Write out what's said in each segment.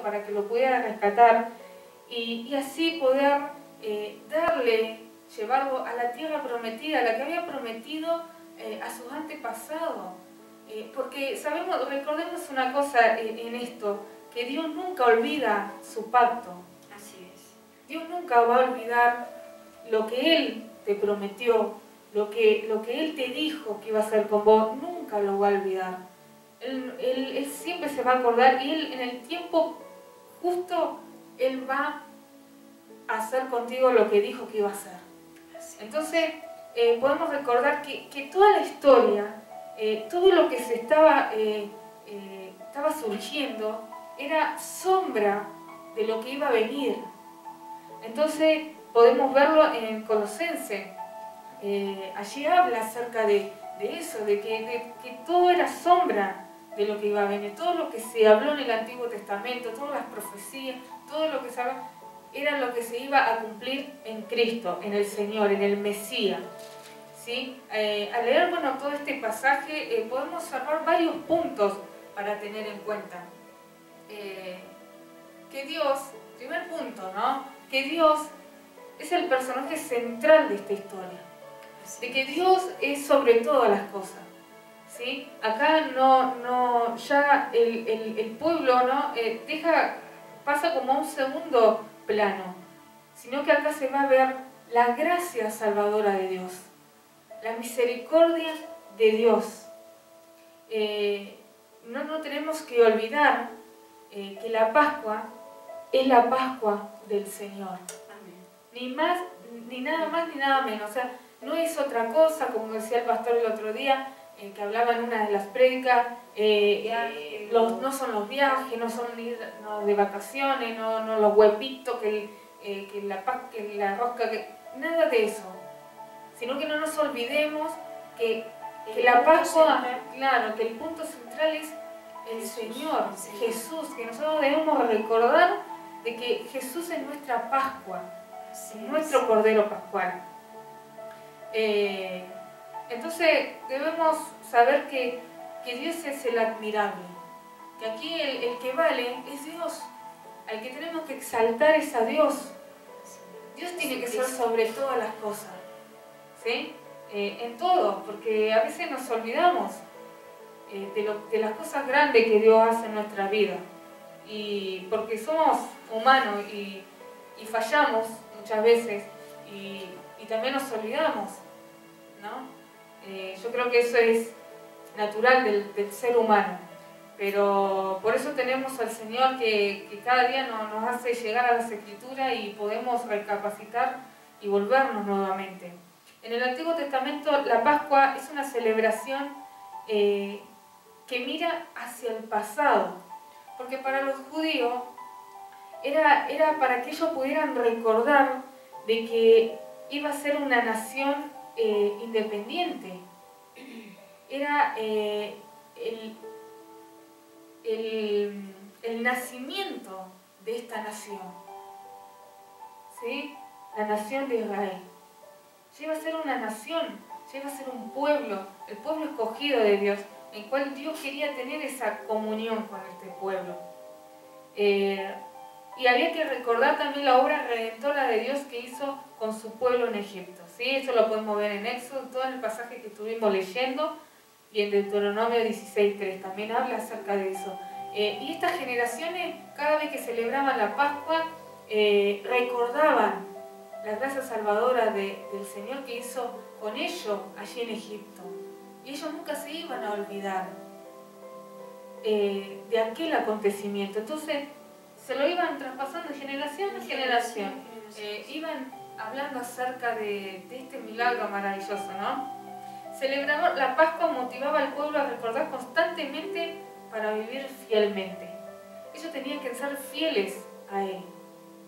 para que lo pudiera rescatar y así poder llevarlo a la tierra prometida, la que había prometido a sus antepasados. Porque recordemos una cosa en esto, que Dios nunca olvida su pacto. Así es. Dios nunca va a olvidar lo que Él te prometió, lo que Él te dijo que iba a hacer con vos, nunca lo va a olvidar. Él siempre se va a acordar y Él en el tiempo justo, Él va a hacer contigo lo que dijo que iba a hacer. Entonces, podemos recordar que toda la historia, todo lo que se estaba surgiendo, era sombra de lo que iba a venir. Entonces, podemos verlo en Colosenses. Allí habla acerca de eso, de que todo era sombra de lo que iba a venir. Todo lo que se habló en el Antiguo Testamento, todas las profecías, todo lo que se habló, era lo que se iba a cumplir en Cristo, en el Señor, en el Mesías. ¿Sí? Al leer todo este pasaje podemos observar varios puntos para tener en cuenta. Que Dios, primer punto, ¿no? Que Dios es el personaje central de esta historia. De que Dios es sobre todas las cosas. ¿Sí? Acá ya el pueblo pasa como a un segundo plano, sino que acá se va a ver la gracia salvadora de Dios, la misericordia de Dios. No tenemos que olvidar que la Pascua es la Pascua del Señor. Amén. Ni más, ni nada más, ni nada menos. O sea, no es otra cosa, como decía el pastor el otro día, que hablaba en una de las prédicas, no son los viajes, no son no de vacaciones, no los huepitos, que la rosca, nada de eso. Sino que no nos olvidemos que la Pascua, claro, que el punto central es el Señor, Jesús, que nosotros debemos recordar de que Jesús es nuestra Pascua, nuestro Cordero Pascual. Entonces debemos saber que Dios es el admirable, que aquí el que vale es Dios, al que tenemos que exaltar es a Dios. Dios tiene que ser sobre todas las cosas, ¿sí? En todo, porque a veces nos olvidamos de las cosas grandes que Dios hace en nuestra vida, y porque somos humanos y fallamos muchas veces y también nos olvidamos, ¿no? Yo creo que eso es natural del ser humano, pero por eso tenemos al Señor que cada día nos hace llegar a las Escrituras y podemos recapacitar y volvernos nuevamente. En el Antiguo Testamento la Pascua es una celebración que mira hacia el pasado, porque para los judíos era para que ellos pudieran recordar de que iba a ser una nación independiente. Era el nacimiento de esta nación, ¿sí? La nación de Israel. Ya iba a ser una nación, ya iba a ser un pueblo, el pueblo escogido de Dios, en el cual Dios quería tener esa comunión con este pueblo. Y había que recordar también la obra redentora de Dios que hizo con su pueblo en Egipto, ¿sí? Eso lo podemos ver en Éxodo, todo el pasaje que estuvimos leyendo, y en Deuteronomio 16:3 también habla acerca de eso. Y estas generaciones, cada vez que celebraban la Pascua, recordaban la gracia salvadora del Señor que hizo con ellos allí en Egipto. Y ellos nunca se iban a olvidar de aquel acontecimiento. Entonces, se lo iban traspasando de generación en generación. Iban hablando acerca de este milagro maravilloso, ¿no? Celebrar la Pascua motivaba al pueblo a recordar constantemente para vivir fielmente. Ellos tenían que ser fieles a Él.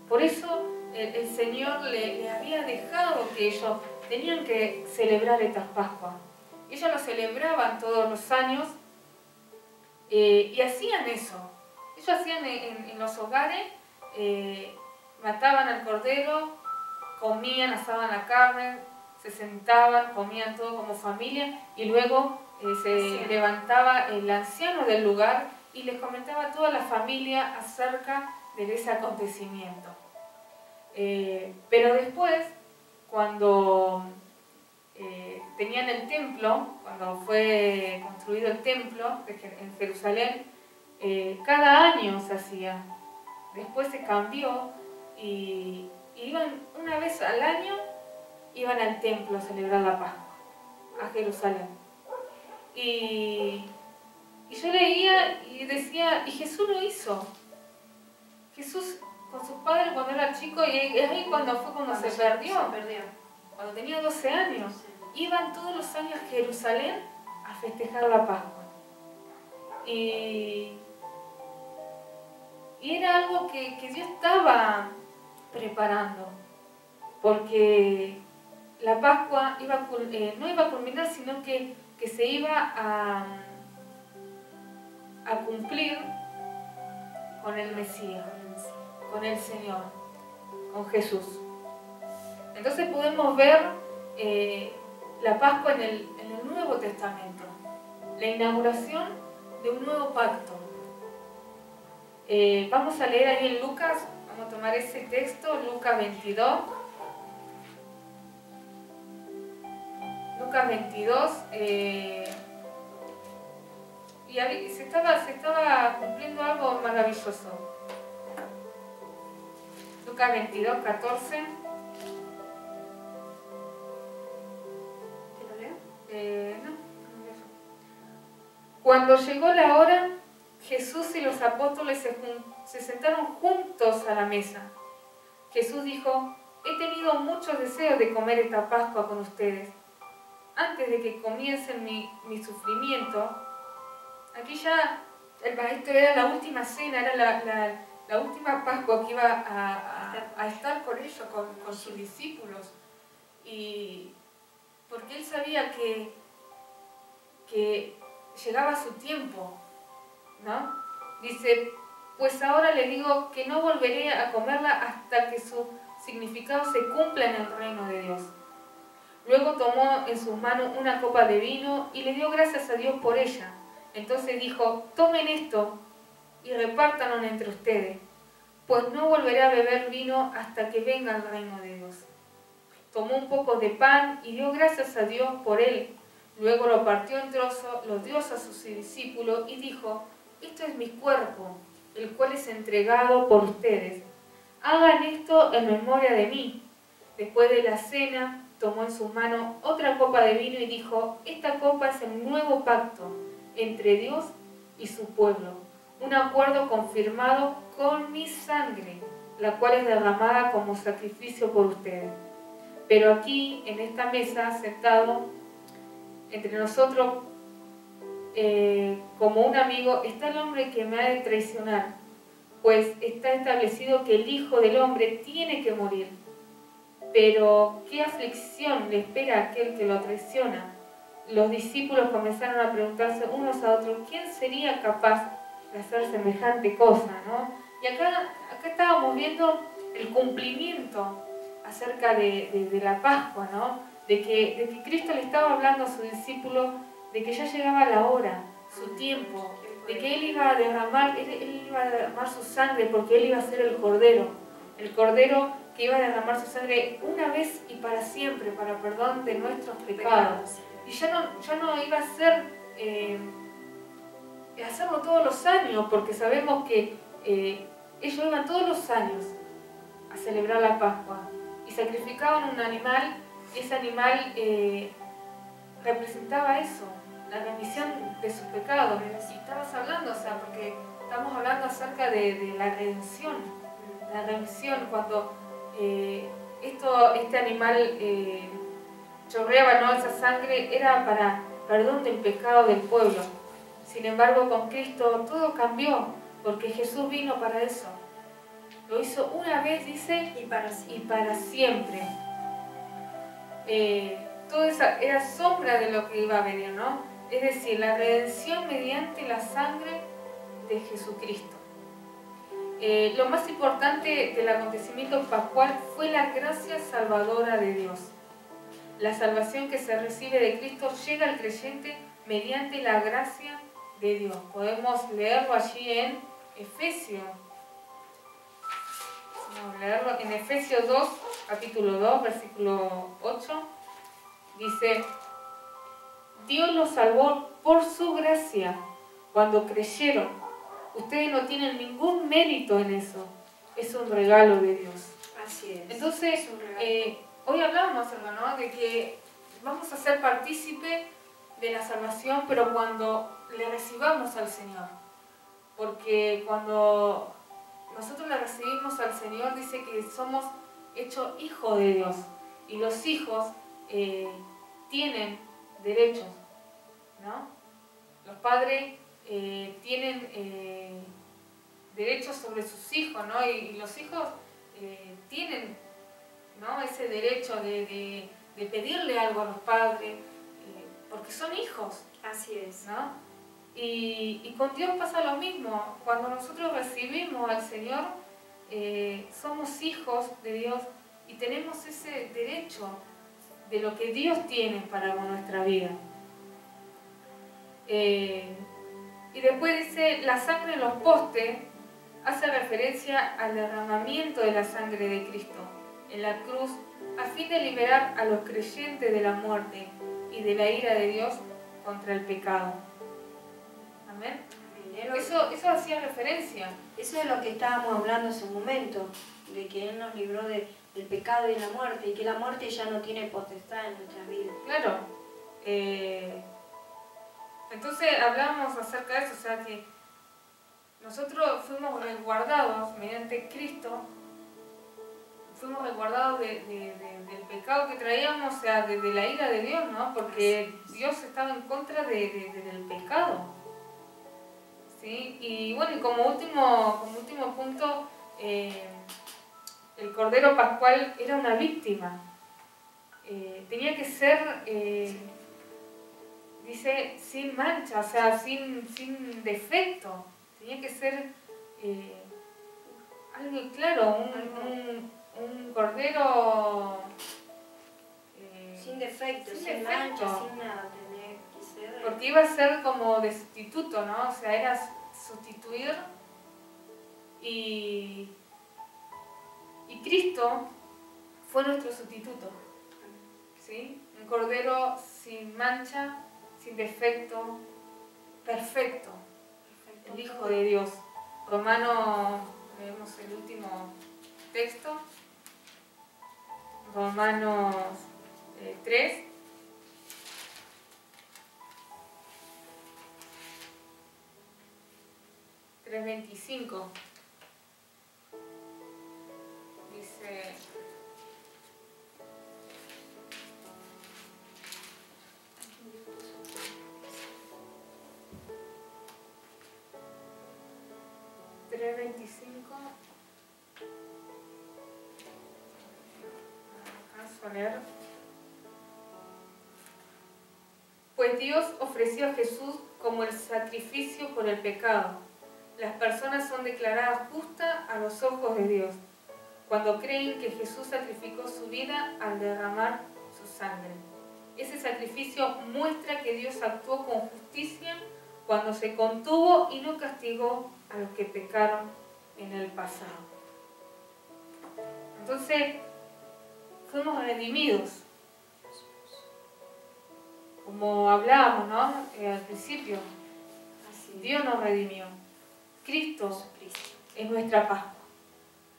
Por eso el Señor le había dejado que ellos tenían que celebrar estas Pascuas. Ellos lo celebraban todos los años y hacían eso. Ellos hacían en los hogares, mataban al cordero, comían, asaban la carne, se sentaban, comían todo como familia y luego se levantaba el anciano del lugar y les comentaba a toda la familia acerca de ese acontecimiento. Pero después, cuando tenían el templo, cuando fue construido el templo en Jerusalén, cada año se hacía. Después se cambió y iban una vez al año, iban al templo a celebrar la Pascua, a Jerusalén. Y yo leía y decía, y Jesús lo hizo. Jesús con sus padres cuando era chico, y es ahí cuando se perdió. Cuando tenía 12 años. Iban todos los años a Jerusalén a festejar la Pascua. Y era algo que Dios estaba preparando, porque la Pascua no iba a culminar, sino que se iba a cumplir con el Mesías, con el Señor, con Jesús. Entonces podemos ver la Pascua en el Nuevo Testamento, la inauguración de un nuevo pacto. Vamos a leer ahí en Lucas, vamos a tomar ese texto, Lucas 22. Lucas 22, y se estaba cumpliendo algo maravilloso. Lucas 22, 14. ¿Te lo leo? No. Cuando llegó la hora, Jesús y los apóstoles se sentaron juntos a la mesa. Jesús dijo: he tenido muchos deseos de comer esta Pascua con ustedes, antes de que comiencen mi sufrimiento. Aquí ya el maestro era la última cena, era la última Pascua que iba a estar con ellos, con sus discípulos. Y porque él sabía que llegaba su tiempo, ¿no? Dice: pues ahora le digo que no volveré a comerla hasta que su significado se cumpla en el reino de Dios. Luego tomó en sus manos una copa de vino y le dio gracias a Dios por ella. Entonces dijo: tomen esto y repártanlo entre ustedes, pues no volveré a beber vino hasta que venga el reino de Dios. Tomó un poco de pan y dio gracias a Dios por él. Luego lo partió en trozos, lo dio a sus discípulos y dijo: esto es mi cuerpo, el cual es entregado por ustedes. Hagan esto en memoria de mí. Después de la cena, tomó en sus manos otra copa de vino y dijo: esta copa es el nuevo pacto entre Dios y su pueblo, un acuerdo confirmado con mi sangre, la cual es derramada como sacrificio por ustedes. Pero aquí, en esta mesa, sentado entre nosotros, como un amigo, está el hombre que me ha de traicionar, pues está establecido que el Hijo del Hombre tiene que morir. Pero ¿qué aflicción le espera a aquel que lo traiciona? Los discípulos comenzaron a preguntarse unos a otros: ¿quién sería capaz de hacer semejante cosa, ¿no? Y acá estábamos viendo el cumplimiento acerca de la Pascua, ¿no? De que Cristo le estaba hablando a sus discípulos de que ya llegaba la hora, su tiempo, de que Él iba a derramar su sangre, porque Él iba a ser el Cordero que iba a derramar su sangre una vez y para siempre, para perdón de nuestros pecados. Y ya no iba a ser hacerlo todos los años, porque sabemos que ellos iban todos los años a celebrar la Pascua y sacrificaban un animal, y ese animal representaba eso, la remisión de sus pecados. Y estabas hablando, porque estamos hablando acerca de la redención, la remisión, cuando este animal chorreaba, ¿no? Esa sangre era para perdón del pecado del pueblo. Sin embargo, con Cristo todo cambió, porque Jesús vino para eso. Lo hizo una vez, dice, y para siempre. Todo esa era sombra de lo que iba a venir, ¿no? Es decir, la redención mediante la sangre de Jesucristo. Lo más importante del acontecimiento pascual fue la gracia salvadora de Dios. La salvación que se recibe de Cristo llega al creyente mediante la gracia de Dios. Podemos leerlo allí en Efesios. Vamos a leerlo en Efesios 2, capítulo 2, versículo 8. Dice: Dios los salvó por su gracia cuando creyeron. Ustedes no tienen ningún mérito en eso. Es un regalo de Dios. Así es. Entonces, hoy hablábamos, hermano, de que vamos a ser partícipe de la salvación, pero cuando le recibamos al Señor. Porque cuando nosotros le recibimos al Señor, dice que somos hechos hijos de Dios. Y los hijos tienen derechos, ¿no? Los padres tienen derechos sobre sus hijos, ¿no? Y los hijos tienen, ¿no?, ese derecho de pedirle algo a los padres, porque son hijos. Así es. ¿No? Y con Dios pasa lo mismo. Cuando nosotros recibimos al Señor, somos hijos de Dios y tenemos ese derecho de lo que Dios tiene para nuestra vida. Y después dice, la sangre en los postes hace referencia al derramamiento de la sangre de Cristo en la cruz a fin de liberar a los creyentes de la muerte y de la ira de Dios contra el pecado. Amén. Eso hacía referencia. Eso es lo que estábamos hablando hace un momento, de que Él nos libró del pecado y de la muerte, y que la muerte ya no tiene potestad en nuestras vidas. Claro. Entonces hablábamos acerca de eso, o sea que nosotros fuimos resguardados mediante Cristo, fuimos resguardados del pecado que traíamos, o sea, de la ira de Dios, ¿no? Porque Dios estaba en contra del pecado. ¿Sí? Y bueno, y como último punto, el Cordero Pascual era una víctima. Tenía que ser, dice, sin mancha, o sea, sin defecto. Tenía que ser algo claro, un cordero sin defecto, sin mancha, sin nada, tenía que ser. Porque iba a ser como de sustituto, ¿no? O sea, era sustituir y Cristo fue nuestro sustituto, ¿sí? Un cordero sin mancha, sin defecto, perfecto, el Hijo de Dios. Romanos, leemos el último texto, Romanos 3. $3.25 dice: alcanzo a leer. Pues Dios ofreció a Jesús como el sacrificio por el pecado. Las personas son declaradas justas a los ojos de Dios cuando creen que Jesús sacrificó su vida al derramar su sangre. Ese sacrificio muestra que Dios actuó con justicia cuando se contuvo y no castigó a los que pecaron en el pasado. Entonces, fuimos redimidos. Como hablábamos, ¿no? Al principio, Dios nos redimió. Cristo es nuestra Pascua,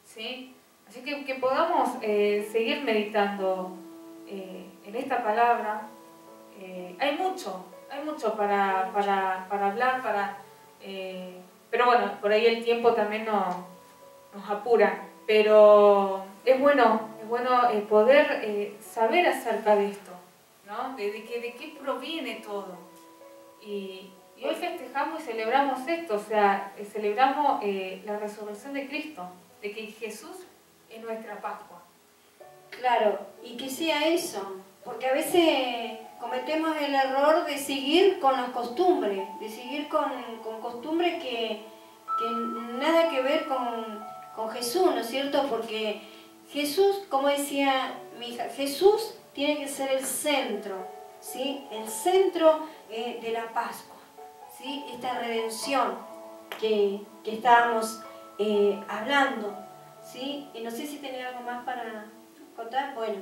¿sí? Así que podamos seguir meditando en esta palabra. Hay mucho para hablar, pero bueno, por ahí el tiempo también nos apura. Pero es bueno poder saber acerca de esto, ¿no? De qué proviene todo. Y hoy festejamos y celebramos esto, o sea, celebramos la resurrección de Cristo, de que Jesús es nuestra Pascua. Claro, y que sea eso, porque a veces cometemos el error de seguir con las costumbres, de seguir con costumbres que nada que ver con Jesús, ¿no es cierto? Porque Jesús, como decía mi hija, Jesús tiene que ser el centro, ¿sí? El centro de la Pascua, ¿sí? ¿sí? Esta redención que estábamos hablando, ¿sí? Y no sé si tenía algo más para contar. Bueno,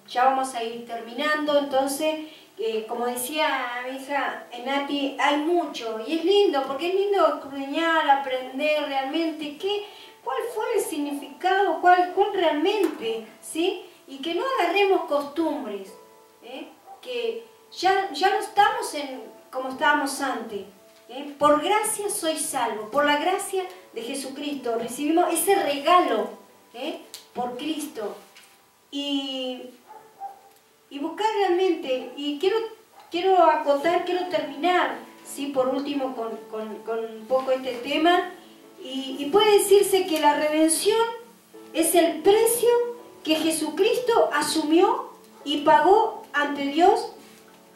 ya vamos a ir terminando. Entonces, como decía mi hija Nati, hay mucho y es lindo, porque es lindo escudriñar, aprender realmente cuál fue el significado, cuál realmente, ¿sí? Y que no agarremos costumbres, que ya no estamos como estábamos antes. Por gracia soy salvo, por la gracia de Jesucristo recibimos ese regalo por Cristo. Y buscar realmente, y quiero acotar, quiero terminar, ¿sí? Por último con un poco este tema, y puede decirse que la redención es el precio que Jesucristo asumió y pagó ante Dios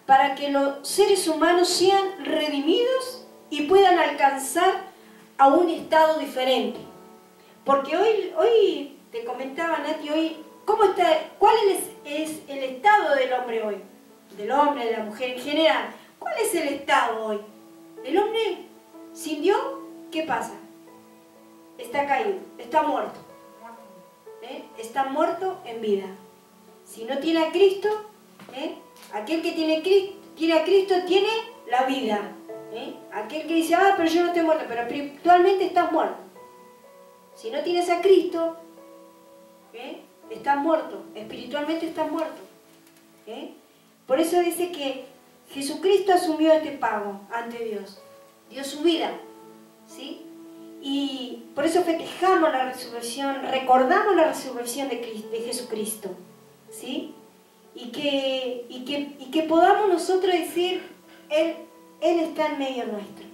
para que los seres humanos sean redimidos y puedan alcanzar a un estado diferente. Porque hoy te comentaba, Nati, hoy, ¿cuál es el estado del hombre hoy? Del hombre, de la mujer en general. ¿Cuál es el estado hoy? El hombre sin Dios, ¿qué pasa? Está caído, está muerto. Está muerto en vida. Si no tiene a Cristo, aquel que tiene a Cristo tiene la vida. Aquel que dice, pero yo no estoy muerto, pero espiritualmente estás muerto. Si no tienes a Cristo, estás muerto, espiritualmente estás muerto. Por eso dice que Jesucristo asumió este pago ante Dios, dio su vida, ¿sí? Y por eso festejamos la resurrección, recordamos la resurrección de Jesucristo, ¿sí? Y que podamos nosotros decir, Él está en medio nuestro.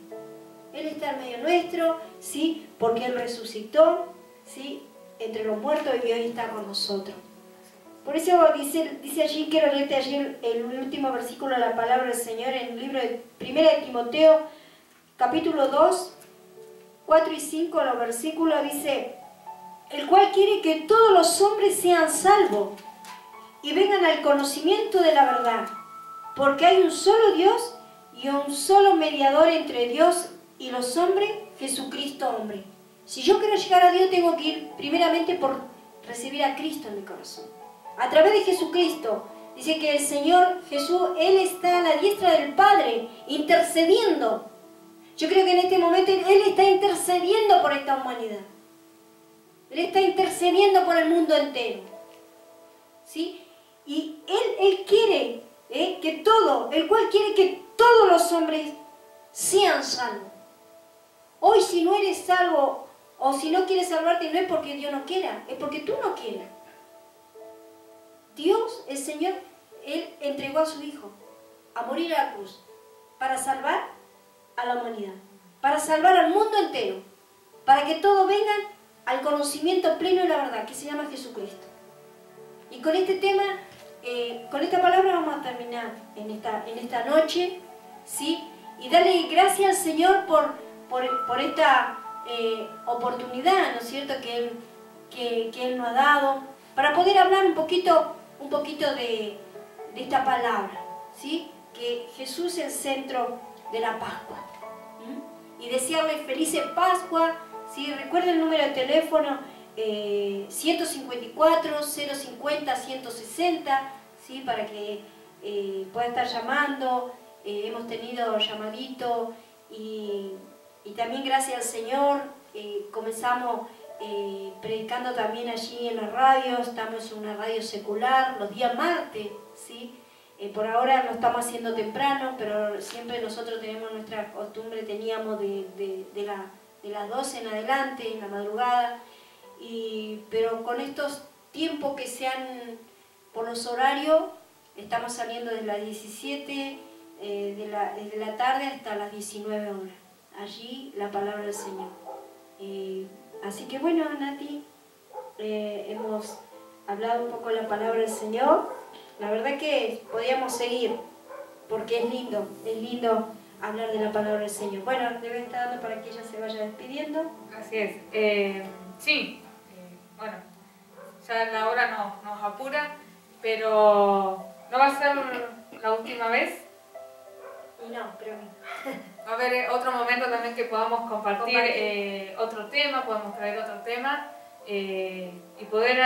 Él está en medio nuestro, ¿sí? Porque Él resucitó, ¿sí? Entre los muertos y hoy está con nosotros. Por eso dice allí, quiero leerte allí el último versículo de la palabra del Señor en el libro de 1 de Timoteo, capítulo 2, 4 y 5, los versículos, dice: el cual quiere que todos los hombres sean salvos y vengan al conocimiento de la verdad, porque hay un solo Dios y un solo mediador entre Dios y los hombres, Jesucristo hombre. Si yo quiero llegar a Dios, tengo que ir primeramente por recibir a Cristo en mi corazón. A través de Jesucristo, dice que el Señor Jesús, Él está a la diestra del Padre, intercediendo. Yo creo que en este momento Él está intercediendo por esta humanidad. Él está intercediendo por el mundo entero, ¿sí? Y Él quiere el cual quiere que todos los hombres sean salvos. Hoy, si no eres salvo, o si no quieres salvarte, no es porque Dios no quiera, es porque tú no quieres. Dios, el Señor, Él entregó a su Hijo a morir a la cruz para salvar a la humanidad, para salvar al mundo entero, para que todos vengan al conocimiento pleno de la verdad, que se llama Jesucristo. Y con este tema, con esta palabra vamos a terminar en esta noche, ¿sí? Y darle gracias al Señor por esta oportunidad, ¿no es cierto?, que Él nos ha dado, para poder hablar un poquito de esta palabra, ¿sí? Que Jesús es el centro de la Pascua. Y desearle feliz Pascua, ¿sí? Recuerden el número de teléfono 154 050 160, ¿sí? Para que pueda estar llamando. Hemos tenido llamadito y también gracias al Señor comenzamos predicando también allí en la radio. Estamos en una radio secular los días martes, ¿sí? Por ahora lo estamos haciendo temprano, pero siempre nosotros tenemos nuestra costumbre, teníamos de las 12 en adelante, en la madrugada, pero con estos tiempos que sean por los horarios, estamos saliendo desde las 17 desde la tarde hasta las 19 horas. Allí la palabra del Señor. Así que bueno, Nati, hemos hablado un poco de la palabra del Señor. La verdad que podíamos seguir, porque es lindo hablar de la palabra del Señor. Bueno, debe estar dando para que ella se vaya despidiendo. Así es. Sí, bueno, ya la hora nos apura, pero no va a ser la última vez. Y no, creo que Va a haber otro momento también que podamos compartir otro tema, podemos traer otro tema y poder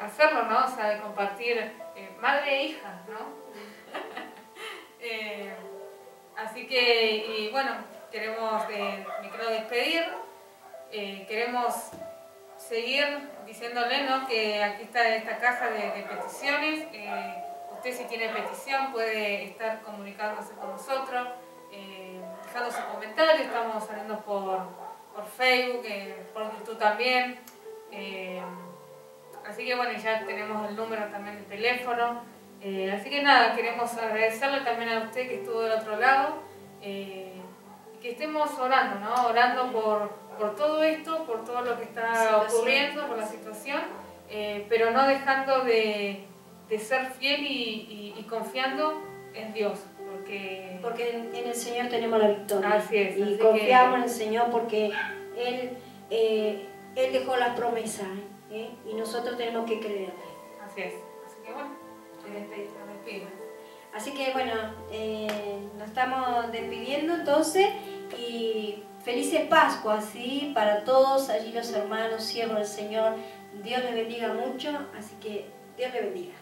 hacerlo, ¿no? O sea, de compartir madre e hija, ¿no? Así que, y bueno, me quiero despedir, queremos seguir diciéndole, ¿no? Que aquí está esta caja de peticiones. Usted, si tiene petición, puede estar comunicándose con nosotros, dejando su comentario. Estamos saliendo por Facebook, por YouTube también. Así que bueno, ya tenemos el número también de teléfono. Así que nada, queremos agradecerle también a usted que estuvo del otro lado. Que estemos orando, ¿no? Orando por todo esto, por todo lo que está ocurriendo, por la situación, pero no dejando de ser fiel y confiando en Dios, porque en el Señor tenemos la victoria. Así es. Y confiamos en el Señor porque Él dejó las promesas, y nosotros tenemos que creer. Así es. Así que bueno, nos despedimos. Así que bueno, nos estamos despidiendo entonces, y felices Pascuas, ¿sí? Para todos allí los hermanos, siervos del Señor. Dios les bendiga mucho, así que Dios les bendiga.